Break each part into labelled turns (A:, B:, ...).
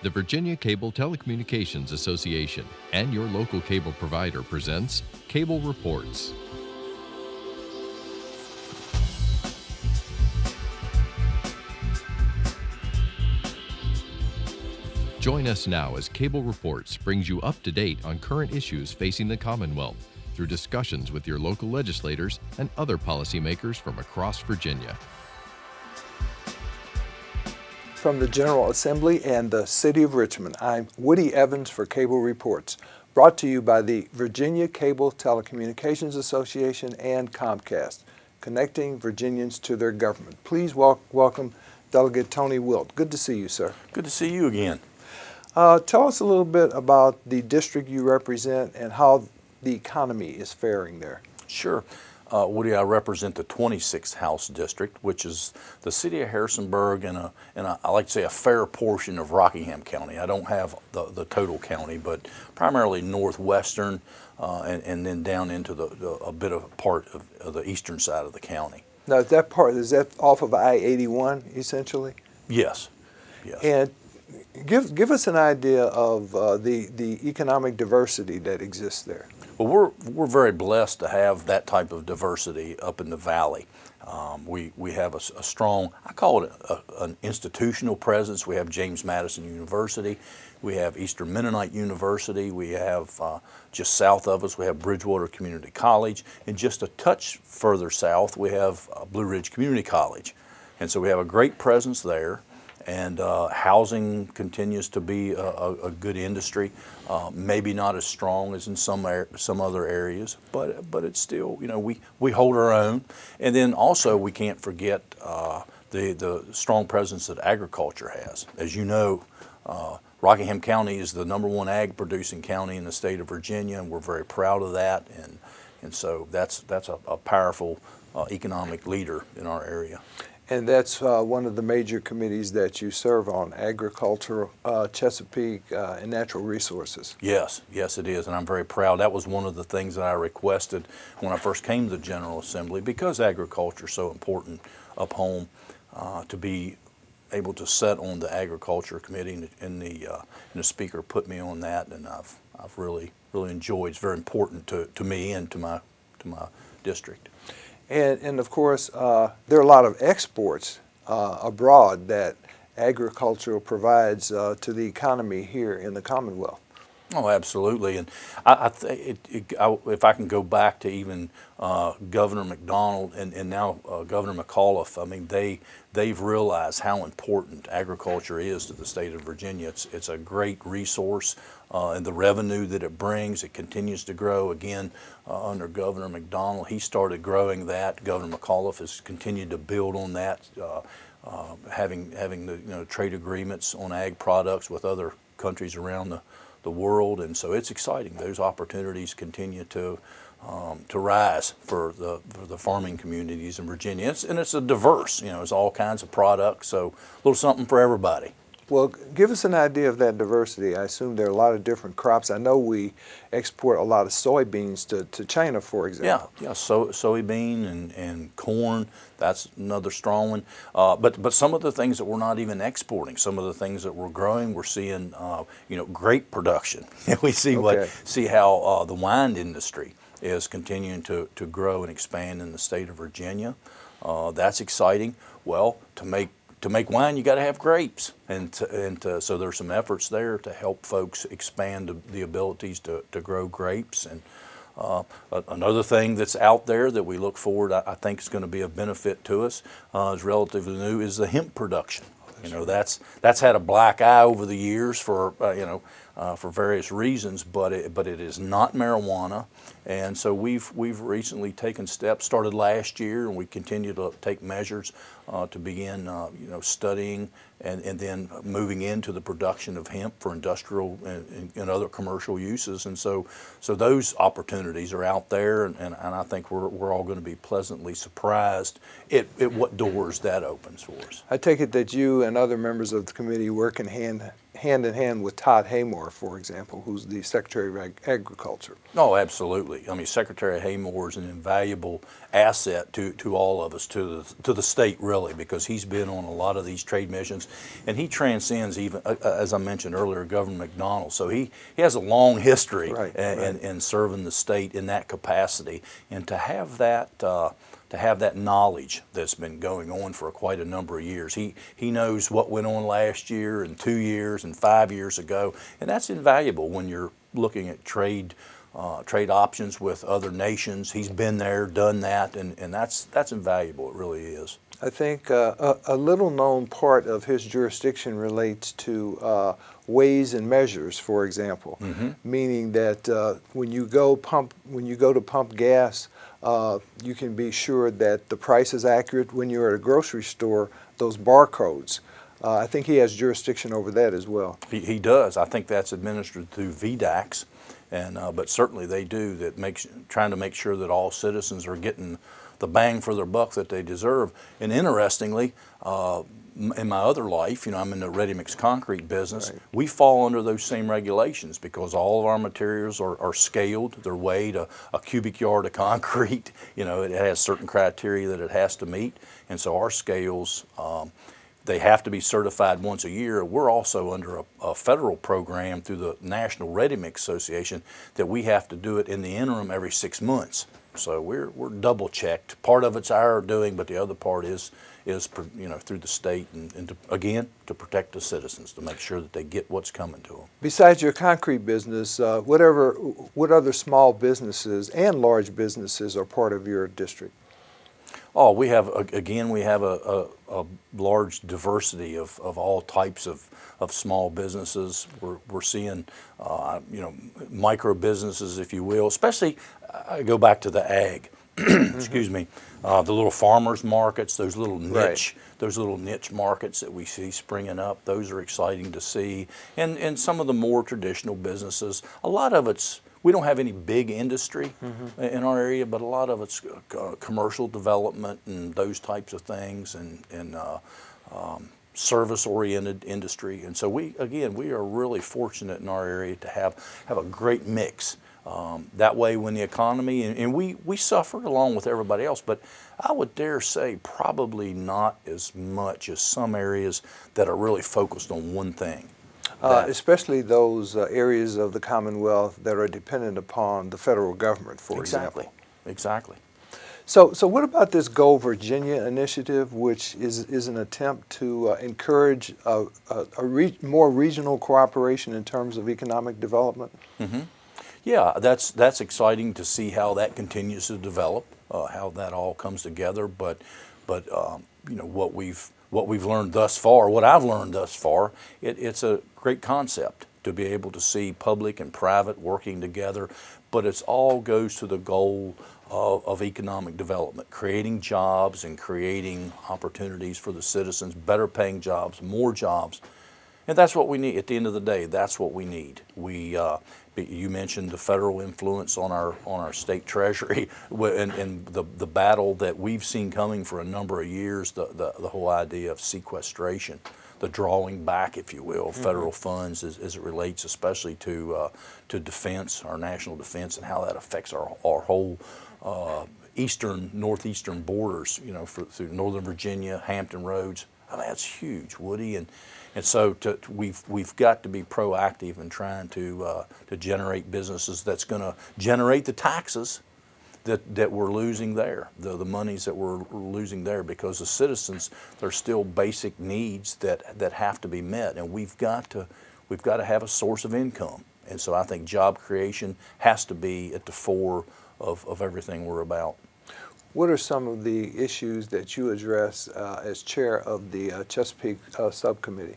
A: The Virginia Cable Telecommunications Association and your local cable provider presents Cable Reports. Join us now as Cable Reports brings you up to date on current issues facing the Commonwealth through discussions with your local legislators and other policymakers from across Virginia.
B: From the General Assembly and the City of Richmond, I'm Woody Evans for Cable Reports, brought to you by the Virginia Cable Telecommunications Association and Comcast, connecting Virginians to their government. Please welcome Delegate Tony Wilt. Good to see you, sir.
C: Good to see you again.
B: Tell us a little bit about the district you represent and how the economy is faring there.
C: Sure. Woody, I represent the 26th House District, which is the city of Harrisonburg and I like to say a fair portion of Rockingham County. I don't have the total county, but primarily northwestern and then down into a bit of part of the eastern side of the county.
B: Now, is that off of I-81 essentially?
C: Yes. Yes.
B: And give us an idea of the economic diversity that exists there.
C: Well, we're very blessed to have that type of diversity up in the valley. We have a strong, I call it an institutional presence. We have James Madison University. We have Eastern Mennonite University. We have just south of us, we have Bridgewater Community College. And just a touch further south, we have Blue Ridge Community College. And so we have a great presence there. And housing continues to be a good industry, maybe not as strong as in some other areas, but it's still, we hold our own. And then also we can't forget the strong presence that agriculture has. As you know, Rockingham County is the #1 ag producing county in the state of Virginia, and we're very proud of that. And so that's a powerful economic leader in our area.
B: And that's one of the major committees that you serve on, agriculture, Chesapeake, and natural resources.
C: Yes, yes it is, and I'm very proud. That was one of the things that I requested when I first came to the General Assembly, because agriculture is so important up home, to be able to sit on the Agriculture Committee, and the Speaker put me on that, and I've really enjoyed. It's very important to me and to my district.
B: And of course, there are a lot of exports abroad that agriculture provides to the economy here in the Commonwealth.
C: Oh, absolutely. And if I can go back to even Governor McDonald and now Governor McAuliffe, I mean, they've realized how important agriculture is to the state of Virginia. It's a great resource, and the revenue that it brings, it continues to grow. Again, under Governor McDonald, he started growing that. Governor McAuliffe has continued to build on that, having the trade agreements on ag products with other countries around the world, and so it's exciting. Those opportunities continue to rise for the farming communities in Virginia. It's a diverse, it's all kinds of products, so a little something for everybody.
B: Well, give us an idea of that diversity. I assume there are a lot of different crops. I know we export a lot of soybeans to China, for example.
C: Yeah, soybean and corn, that's another strong one. But some of the things that we're not even exporting, some of the things that we're growing, we're seeing, grape production. We see how the wine industry is continuing to grow and expand in the state of Virginia. That's exciting. Well, to make wine, you got to have grapes, so there's some efforts there to help folks expand the abilities to grow grapes. And another thing that's out there that we look forward, I think is going to be a benefit to us, is relatively new, is the hemp production. That's had a black eye over the years for for various reasons, but it is not marijuana. And so we've recently taken steps, started last year, and we continue to take measures to begin studying and then moving into the production of hemp for industrial and other commercial uses. And so those opportunities are out there, and I think we're all going to be pleasantly surprised at what doors that opens for us.
B: I take it that you and other members of the committee work hand in hand with Todd Haymore, for example, who's the Secretary of Agriculture.
C: Oh, absolutely. I mean, Secretary Haymore is an invaluable asset to all of us, to the state, really, because he's been on a lot of these trade missions, and he transcends even, as I mentioned earlier, Governor McDonald. So he has a long history in serving the state in that capacity, and to have that knowledge that's been going on for quite a number of years. He knows what went on last year and 2 years and 5 years ago, and that's invaluable when you're looking at trade options with other nations. He's been there, done that, and that's invaluable. It really is.
B: I think a little known part of his jurisdiction relates to weighs and measures, for example, meaning that when you go to pump gas, you can be sure that the price is accurate. When you're at a grocery store, those barcodes, I think he has jurisdiction over that as well.
C: He does. I think that's administered through VDACs, but certainly they do that, trying to make sure that all citizens are getting the bang for their buck that they deserve. And interestingly, in my other life, I'm in the ready-mix concrete business. Right. We fall under those same regulations because all of our materials are scaled. They're weighed a cubic yard of concrete. It has certain criteria that it has to meet, and so our scales, they have to be certified once a year. We're also under a federal program through the National Ready-Mix Association that we have to do it in the interim every 6 months. So we're double checked. Part of it's our doing, but the other part is through the state and to protect the citizens, to make sure that they get what's coming to them.
B: Besides your concrete business, what other small businesses and large businesses are part of your district?
C: Oh, we have a large diversity of all types of small businesses. We're seeing micro businesses, if you will, especially I go back to the ag. Excuse me, the little farmers markets, those little niche markets that we see springing up. Those are exciting to see, and some of the more traditional businesses. A lot of it's, we don't have any big industry in our area, but a lot of it's commercial development and those types of things, and service-oriented industry. And so we are really fortunate in our area to have a great mix. That way, when the economy, and we suffer along with everybody else, but I would dare say probably not as much as some areas that are really focused on one thing.
B: Especially those areas of the Commonwealth that are dependent upon the federal government, for example.
C: Exactly.
B: So what about this Go Virginia initiative, which is an attempt to encourage more regional cooperation in terms of economic development?
C: Yeah, that's exciting to see how that continues to develop, how that all comes together. But what we've learned thus far, what I've learned thus far, it's a great concept to be able to see public and private working together. But it all goes to the goal of economic development, creating jobs and creating opportunities for the citizens, better paying jobs, more jobs. And that's what we need. At the end of the day, that's what we need. You mentioned the federal influence on our state treasury and the battle that we've seen coming for a number of years, the whole idea of sequestration, the drawing back, if you will, of federal funds as it relates especially to defense, our national defense, and how that affects our whole northeastern borders, through Northern Virginia, Hampton Roads. I mean, that's huge, Woody, and so we've got to be proactive in trying to generate businesses that's going to generate the taxes that we're losing there, the monies that we're losing there, because the citizens, there's still basic needs that have to be met, and we've got to have a source of income, and so I think job creation has to be at the fore of everything we're about.
B: What are some of the issues that you address as chair of the Chesapeake Subcommittee?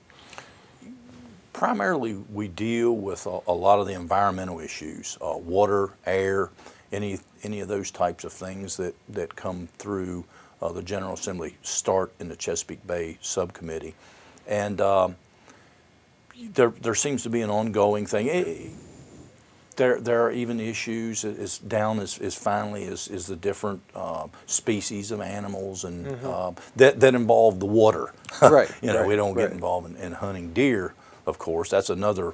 C: Primarily, we deal with a lot of the environmental issues, water, air, any of those types of things that come through the General Assembly start in the Chesapeake Bay Subcommittee. And there seems to be an ongoing thing. There are even issues as down as finally as the different species of animals and that involve the water.
B: Right.
C: You know,
B: right,
C: we don't get
B: right.
C: involved in hunting deer, of course. That's another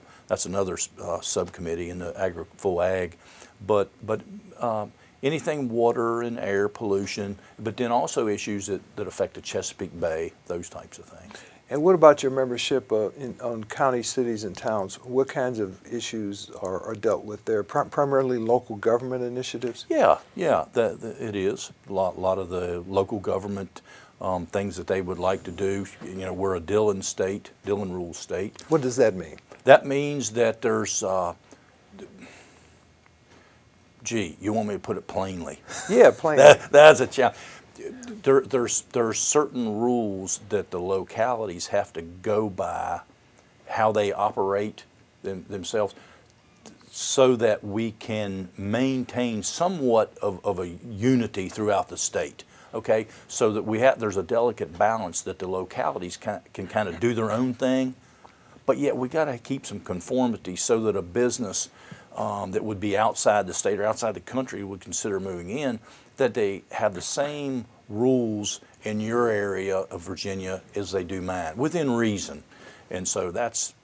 C: subcommittee in the full ag, but anything water and air pollution, but then also issues that affect the Chesapeake Bay, those types of things.
B: And what about your membership on county, cities, and towns? What kinds of issues are dealt with there? Primarily local government initiatives?
C: Yeah, it is. A lot of the local government things that they would like to do. You know, we're a Dillon rule state.
B: What does that mean?
C: That means that there's, you want me to put it plainly?
B: Yeah, plainly.
C: That's a challenge. There's certain rules that the localities have to go by, how they operate themselves, so that we can maintain somewhat of a unity throughout the state. Okay, so that there's a delicate balance that the localities can kind of do their own thing, but yet we got to keep some conformity so that a business that would be outside the state or outside the country would consider moving in, that they have the same rules in your area of Virginia as they do mine, within reason. And so that's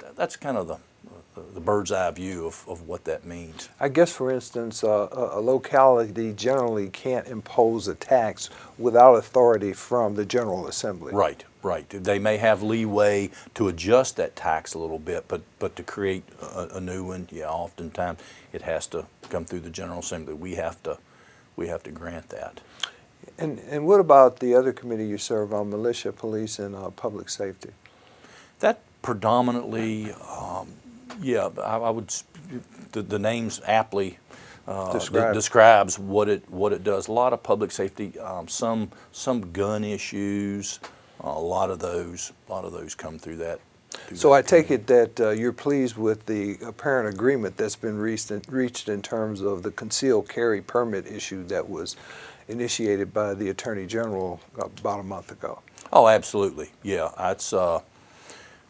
C: kind of the bird's eye view of what that means.
B: I guess, for instance, a locality generally can't impose a tax without authority from the General Assembly.
C: Right. They may have leeway to adjust that tax a little bit, but to create a new one, yeah, oftentimes it has to come through the General Assembly. We have to grant that.
B: And what about the other committee you serve on, militia, police, and public safety?
C: That predominantly, I would, the names aptly describes what it does. A lot of public safety, some gun issues, a lot of those come through that.
B: So I take it that you're pleased with the apparent agreement that's been reached in terms of the concealed carry permit issue that was initiated by the Attorney General about a month ago.
C: Oh, absolutely. Yeah, it's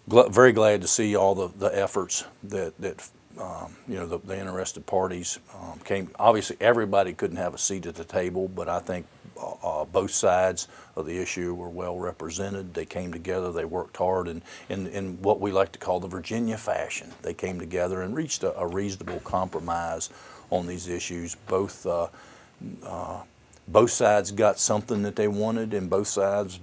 C: very glad to see all the efforts that you know, the interested parties came. Obviously, everybody couldn't have a seat at the table, but I think both sides of the issue were well represented. They came together, they worked hard in what we like to call the Virginia fashion. They came together and reached a reasonable compromise on these issues. Both sides got something that they wanted, and both sides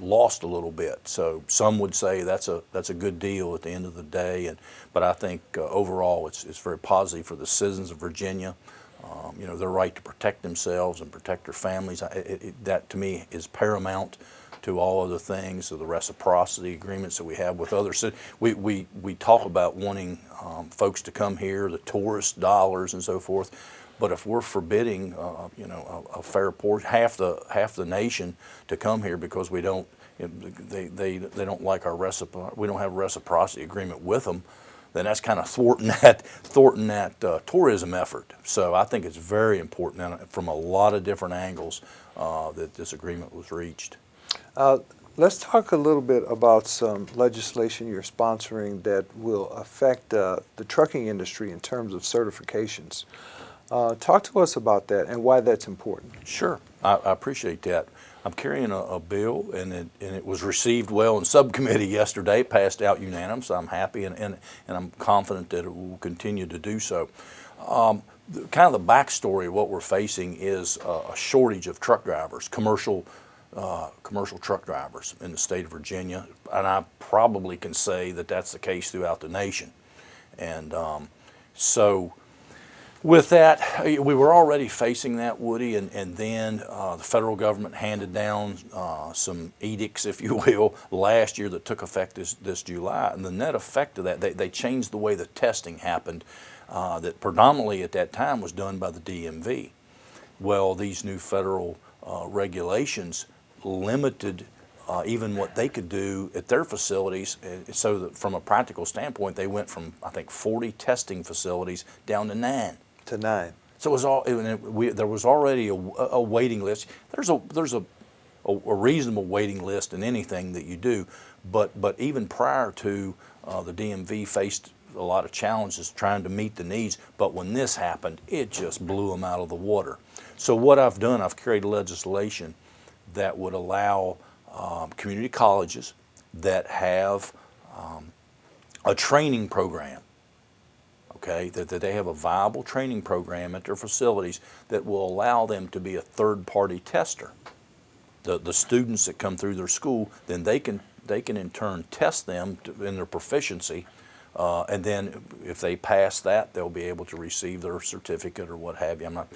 C: lost a little bit. So some would say that's a good deal at the end of the day, but I think overall it's very positive for the citizens of Virginia. You know, their right to protect themselves and protect their families. That to me is paramount to all other things, of the reciprocity agreements that we have with other cities. We talk about wanting folks to come here, the tourist dollars and so forth. But if we're forbidding, you know, a fair portion, half the nation to come here because we don't, they don't like our we don't have a reciprocity agreement with them, then that's kind of thwarting that tourism effort. So I think it's very important from a lot of different angles that this agreement was reached.
B: Let's talk a little bit about some legislation you're sponsoring that will affect the trucking industry in terms of certifications. Talk to us about that and why that's important.
C: Sure, I appreciate that. I'm carrying a bill, and it was received well in subcommittee yesterday, passed out unanimous. I'm happy, and I'm confident that it will continue to do so. Kind of the backstory of what we're facing is a shortage of truck drivers, commercial truck drivers in the state of Virginia, and I probably can say that that's the case throughout the nation. And so with that, we were already facing that, Woody, and then the federal government handed down some edicts, if you will, last year that took effect this July. And the net effect of that, they changed the way the testing happened, that predominantly at that time was done by the DMV. Well, these new federal regulations limited even what they could do at their facilities. So that from a practical standpoint, they went from, I think, 40 testing facilities down to 9.
B: To 9.
C: So it was all, there was already a waiting list. There's a reasonable waiting list in anything that you do, but even prior to the DMV faced a lot of challenges trying to meet the needs, but when this happened, it just blew them out of the water. So what I've done, I've created legislation that would allow community colleges that have a training program, okay, that they have a viable training program at their facilities that will allow them to be a third-party tester. The students that come through their school, then they can in turn test them in their proficiency, and then if they pass that, they'll be able to receive their certificate or what have you. I'm not,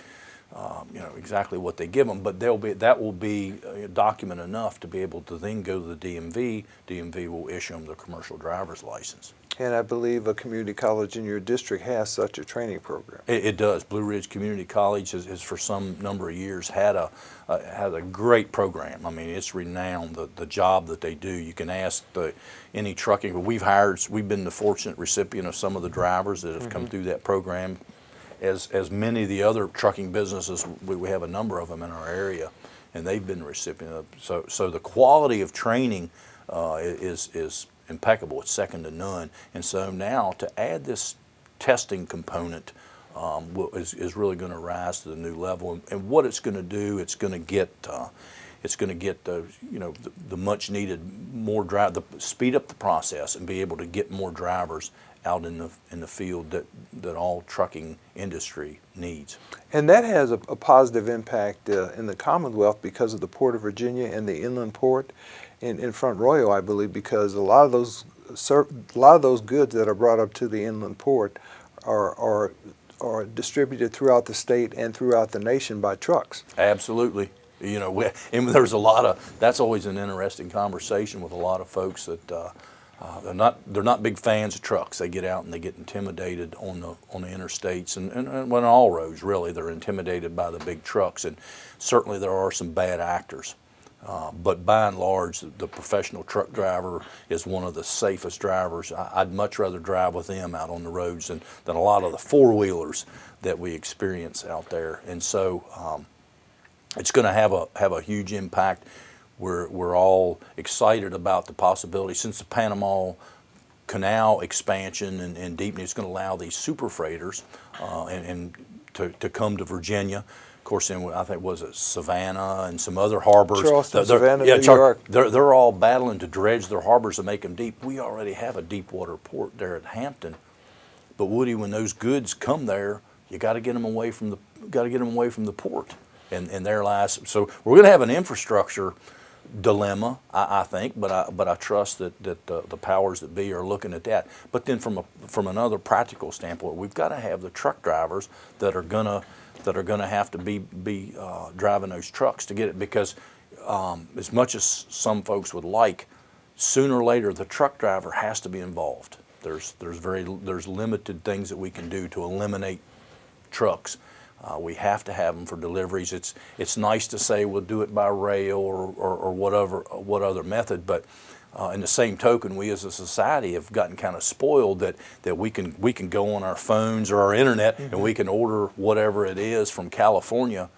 C: exactly what they give them, but that will be document enough to be able to then go to the DMV. DMV will issue them the commercial driver's license.
B: And I believe a community college in your district has such a training program.
C: It does. Blue Ridge Community College has for some number of years had a great program. I mean, it's renowned, the job that they do. You can ask any trucking. We've been the fortunate recipient of some of the drivers that have come through that program. As many of the other trucking businesses, we have a number of them in our area, and they've been the recipient of. So the quality of training is impeccable. It's second to none. And so now to add this testing component is really going to rise to the new level. And what it's going to do, it's going to get the much needed speed up the process and be able to get more drivers out in the field that all trucking industry needs.
B: And that has a positive impact in the Commonwealth because of the Port of Virginia and the inland port in Front Royal, I believe, because a lot of those goods that are brought up to the inland port are distributed throughout the state and throughout the nation by trucks.
C: Absolutely. And there's that's always an interesting conversation with a lot of folks that they're not big fans of trucks. They get out and they get intimidated on the interstates and on all roads, really. They're intimidated by the big trucks, and certainly there are some bad actors. But by and large, the professional truck driver is one of the safest drivers. I'd much rather drive with them out on the roads than a lot of the four-wheelers that we experience out there. And so it's going to have a huge impact. We're all excited about the possibility, since the Panama Canal expansion and deepening is going to allow these super freighters and to come to Virginia. Of course, I think was it Savannah and some other harbors.
B: Charleston, Savannah, New York.
C: They're all battling to dredge their harbors and make them deep. We already have a deep water port there at Hampton, but Woody, when those goods come there, you got to get them away from the port, and there lies. So we're going to have an infrastructure dilemma, I think, but I trust that the powers that be are looking at that. But then from another practical standpoint, we've got to have the truck drivers that are gonna have to be driving those trucks to get it, because as much as some folks would like, sooner or later the truck driver has to be involved. There's limited things that we can do to eliminate trucks. We have to have them for deliveries. It's nice to say we'll do it by rail or what other method, but in the same token, we as a society have gotten kind of spoiled that we can go on our phones or our internet and we can order whatever it is from California,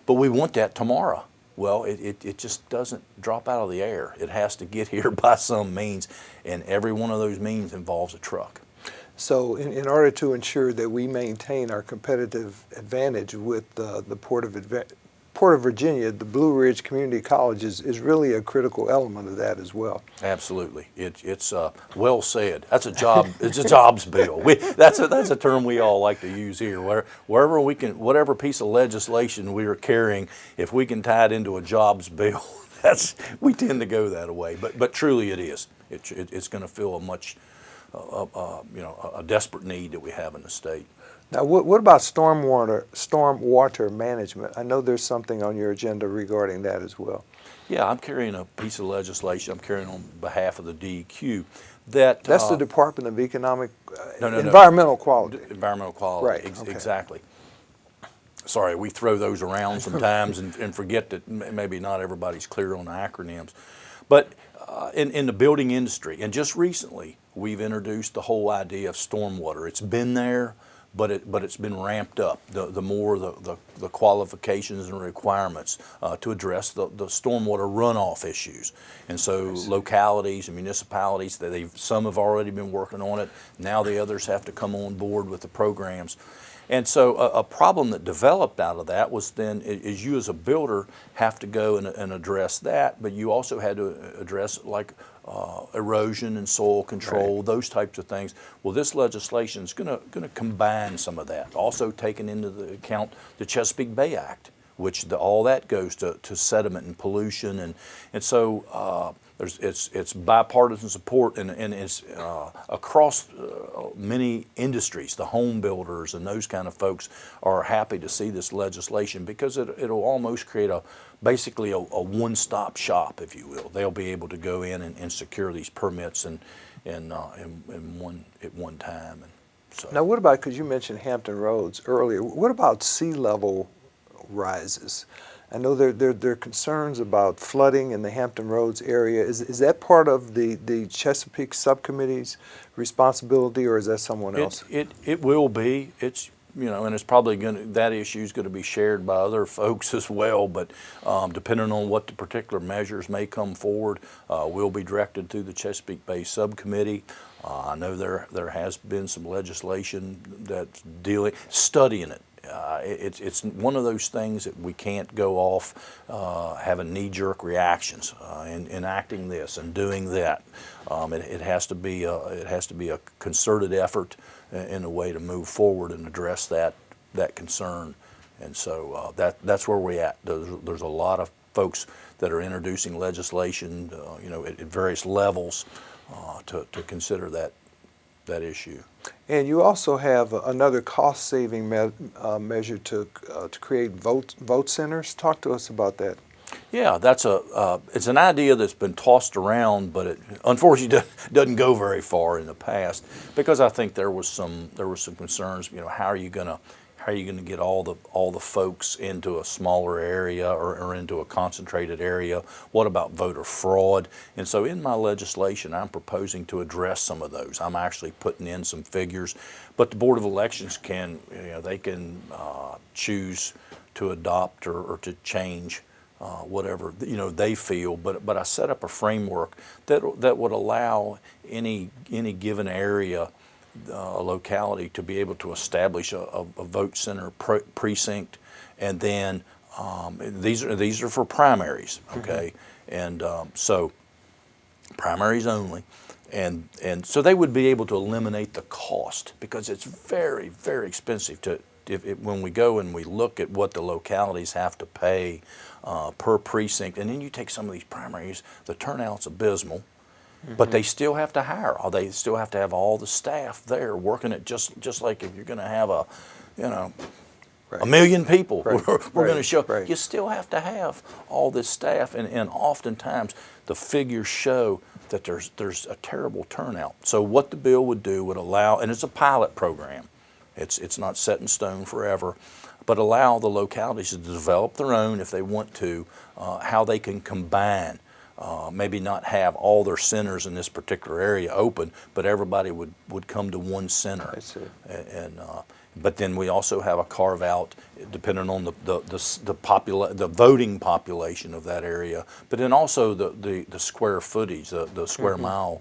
C: but we want that tomorrow. Well, it just doesn't drop out of the air. It has to get here by some means, and every one of those means involves a truck.
B: So in order to ensure that we maintain our competitive advantage with the Port of Virginia, the Blue Ridge Community College is really a critical element of that as well.
C: Absolutely. It's well said. That's a job. It's a jobs bill. That's a term we all like to use here. Wherever we can, whatever piece of legislation we are carrying, if we can tie it into a jobs bill, we tend to go that way. But truly, it is. It's going to fill a desperate need that we have in the state.
B: Now, what about stormwater management? I know there's something on your agenda regarding that as well.
C: Yeah, I'm carrying a piece of legislation. I'm carrying on behalf of the DEQ. That's
B: the Department of Environmental Quality.
C: Environmental quality,
B: right? Okay.
C: Exactly. Sorry, we throw those around sometimes and forget that maybe not everybody's clear on the acronyms. But in the building industry, and just recently, we've introduced the whole idea of stormwater. It's been there, but it's been ramped up. The more the qualifications and requirements to address the stormwater runoff issues. And so localities and municipalities, some have already been working on it. Now the others have to come on board with the programs. And so a problem that developed out of that was then is you as a builder have to go and address that, but you also had to address like erosion and soil control, those types of things. Well, this legislation is going to combine some of that. Also taking into the account the Chesapeake Bay Act, which all that goes to sediment and pollution, and so it's bipartisan support, and it's across many industries. The home builders and those kind of folks are happy to see this legislation because it'll almost create basically a one-stop shop, if you will. They'll be able to go in and secure these permits at one time. And so.
B: Now, what about, because you mentioned Hampton Roads earlier, what about sea level rises? I know there are concerns about flooding in the Hampton Roads area. Is that part of the Chesapeake Subcommittee's responsibility, or is that someone else?
C: It will be. It's, and it's probably that issue is going to be shared by other folks as well. But depending on what the particular measures may come forward, will be directed to the Chesapeake Bay Subcommittee. I know there has been some legislation that's studying it. It's one of those things that we can't go off having knee-jerk reactions in enacting this and doing that. It has to be a concerted effort in a way to move forward and address that concern. And so that's where we're at. There's a lot of folks that are introducing legislation, at various levels to consider that issue.
B: And you also have another cost-saving measure to create vote centers. Talk to us about that.
C: Yeah, it's an idea that's been tossed around, but it unfortunately doesn't go very far in the past, because I think there were some concerns. How are you going to get all the folks into a smaller area or into a concentrated area? What about voter fraud? And so in my legislation, I'm proposing to address some of those. I'm actually putting in some figures, but the Board of Elections can choose to adopt or to change whatever they feel. But I set up a framework that would allow any given area, a locality, to be able to establish a vote center precinct, and then these are for primaries, okay, and so primaries only, and so they would be able to eliminate the cost, because it's very, very expensive when we go and we look at what the localities have to pay per precinct, and then you take some of these primaries, the turnout's abysmal. But they still have to hire. They still have to have all the staff there working it, just like if you're going to have a million people.
B: Right.
C: We're going to show.
B: Right.
C: You still have to have all this staff, and oftentimes the figures show that there's a terrible turnout. So what the bill would do would allow, and it's a pilot program. It's not set in stone forever, but allow the localities to develop their own, if they want to, how they can combine. Maybe not have all their centers in this particular area open, but everybody would come to one center.
B: I see.
C: But then we also have a carve out, depending on the voting population of that area, but then also the square footage, the square mile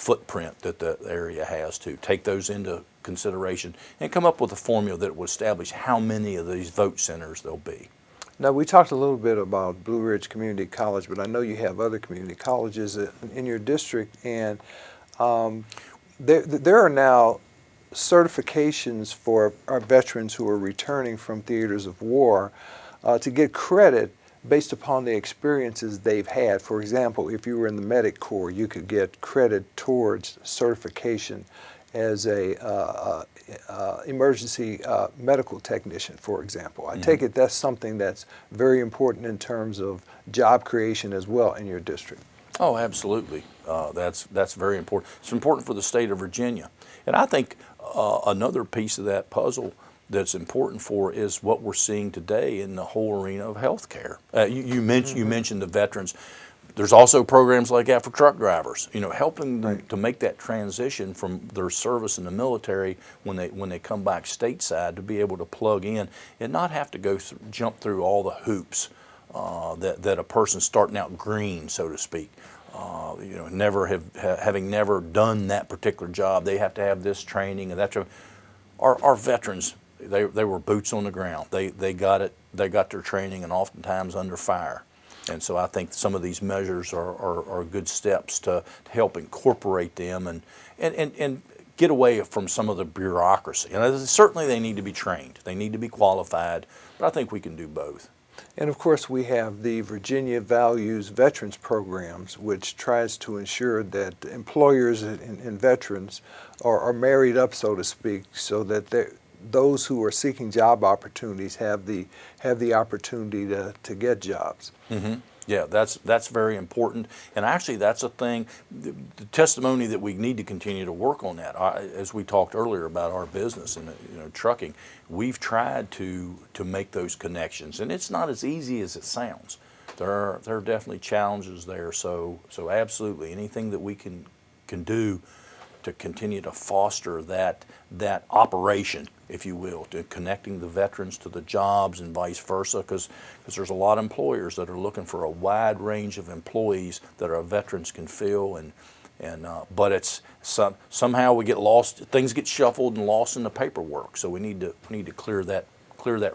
C: footprint that the area has, to take those into consideration and come up with a formula that will establish how many of these vote centers there'll be.
B: Now, we talked a little bit about Blue Ridge Community College, but I know you have other community colleges in your district, and there are now certifications for our veterans who are returning from theaters of war to get credit based upon the experiences they've had. For example, if you were in the Medic Corps, you could get credit towards certification as a emergency medical technician, for example. I take it that's something that's very important in terms of job creation as well in your district.
C: Oh, absolutely. That's very important. It's important for the state of Virginia. And I think another piece of that puzzle that's important for is what we're seeing today in the whole arena of healthcare. You mentioned the veterans. There's also programs like that for truck drivers, helping them
B: Right.
C: to make that transition from their service in the military when they come back stateside to be able to plug in and not have to jump through all the hoops that a person starting out green, so to speak. Having never done that particular job, they have to have this training and that. Our veterans, they were boots on the ground. They got it. They got their training, and oftentimes under fire. And so I think some of these measures are good steps to help incorporate them and get away from some of the bureaucracy. And certainly they need to be trained. They need to be qualified, but I think we can do both.
B: And of course, we have the Virginia Values Veterans Programs, which tries to ensure that employers and veterans are married up, so to speak, so that those who are seeking job opportunities have the opportunity to get jobs.
C: Mm-hmm. Yeah, that's very important, and actually that's a thing, the testimony that we need to continue to work on that. As we talked earlier about our business and trucking, we've tried to make those connections, and it's not as easy as it sounds. There are definitely challenges there, so absolutely anything that we can do to continue to foster that operation, if you will, to connecting the veterans to the jobs and vice versa, because there's a lot of employers that are looking for a wide range of employees that our veterans can fill, but it's somehow we get lost, things get shuffled and lost in the paperwork. So we need to clear that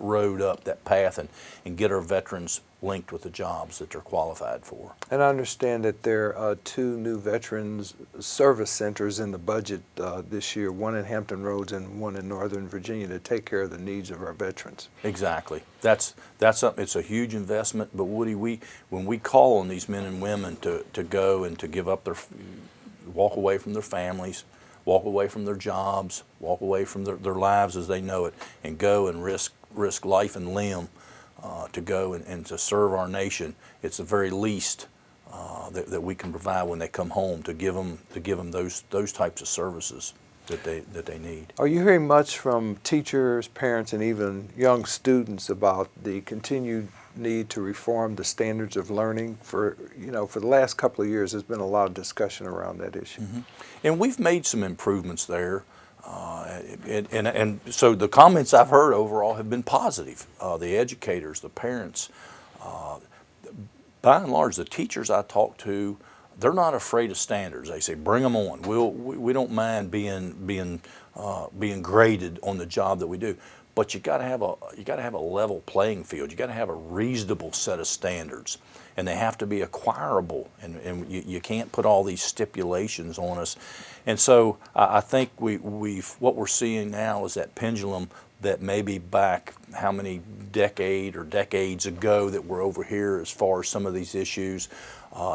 C: road up, that path, and get our veterans linked with the jobs that they're qualified for.
B: And I understand that there are 2 new Veterans Service Centers in the budget this year, one in Hampton Roads and one in Northern Virginia, to take care of the needs of our veterans. Exactly.
C: That's something. It's a huge investment, but Woody, when we call on these men and women to go and to give up walk away from their families, walk away from their jobs, walk away from their lives as they know it, and go and risk life and limb to go and to serve our nation, it's the very least that we can provide when they come home, to give them those types of services that they need.
B: Are you hearing much from teachers, parents, and even young students about the continued need to reform the standards of learning? For the last couple of years, there's been a lot of discussion around that issue.
C: Mm-hmm. And we've made some improvements there. And so the comments I've heard overall have been positive. The educators, the parents, by and large, the teachers I talk to, they're not afraid of standards. They say, bring them on. We don't mind being graded on the job that we do. But you got to have a level playing field. You got to have a reasonable set of standards, and they have to be acquirable. And you can't put all these stipulations on us. And so I think what we're seeing now is that pendulum that maybe back how many decades ago that we're over here as far as some of these issues.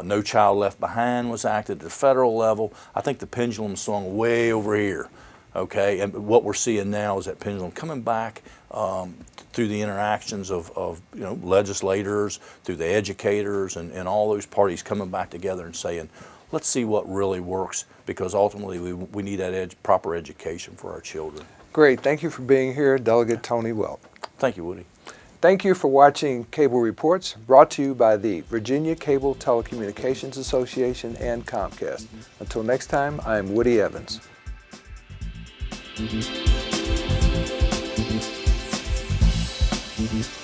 C: No Child Left Behind was acted at the federal level. I think the pendulum swung way over here. Okay, and what we're seeing now is that pendulum coming back through the interactions of legislators, through the educators, and all those parties coming back together and saying, let's see what really works, because ultimately we need that proper education for our children.
B: Great. Thank you for being here, Delegate Tony Wilt.
C: Thank you, Woody.
B: Thank you for watching Cable Reports, brought to you by the Virginia Cable Telecommunications Association and Comcast. Until next time, I'm Woody Evans. Mm-hmm.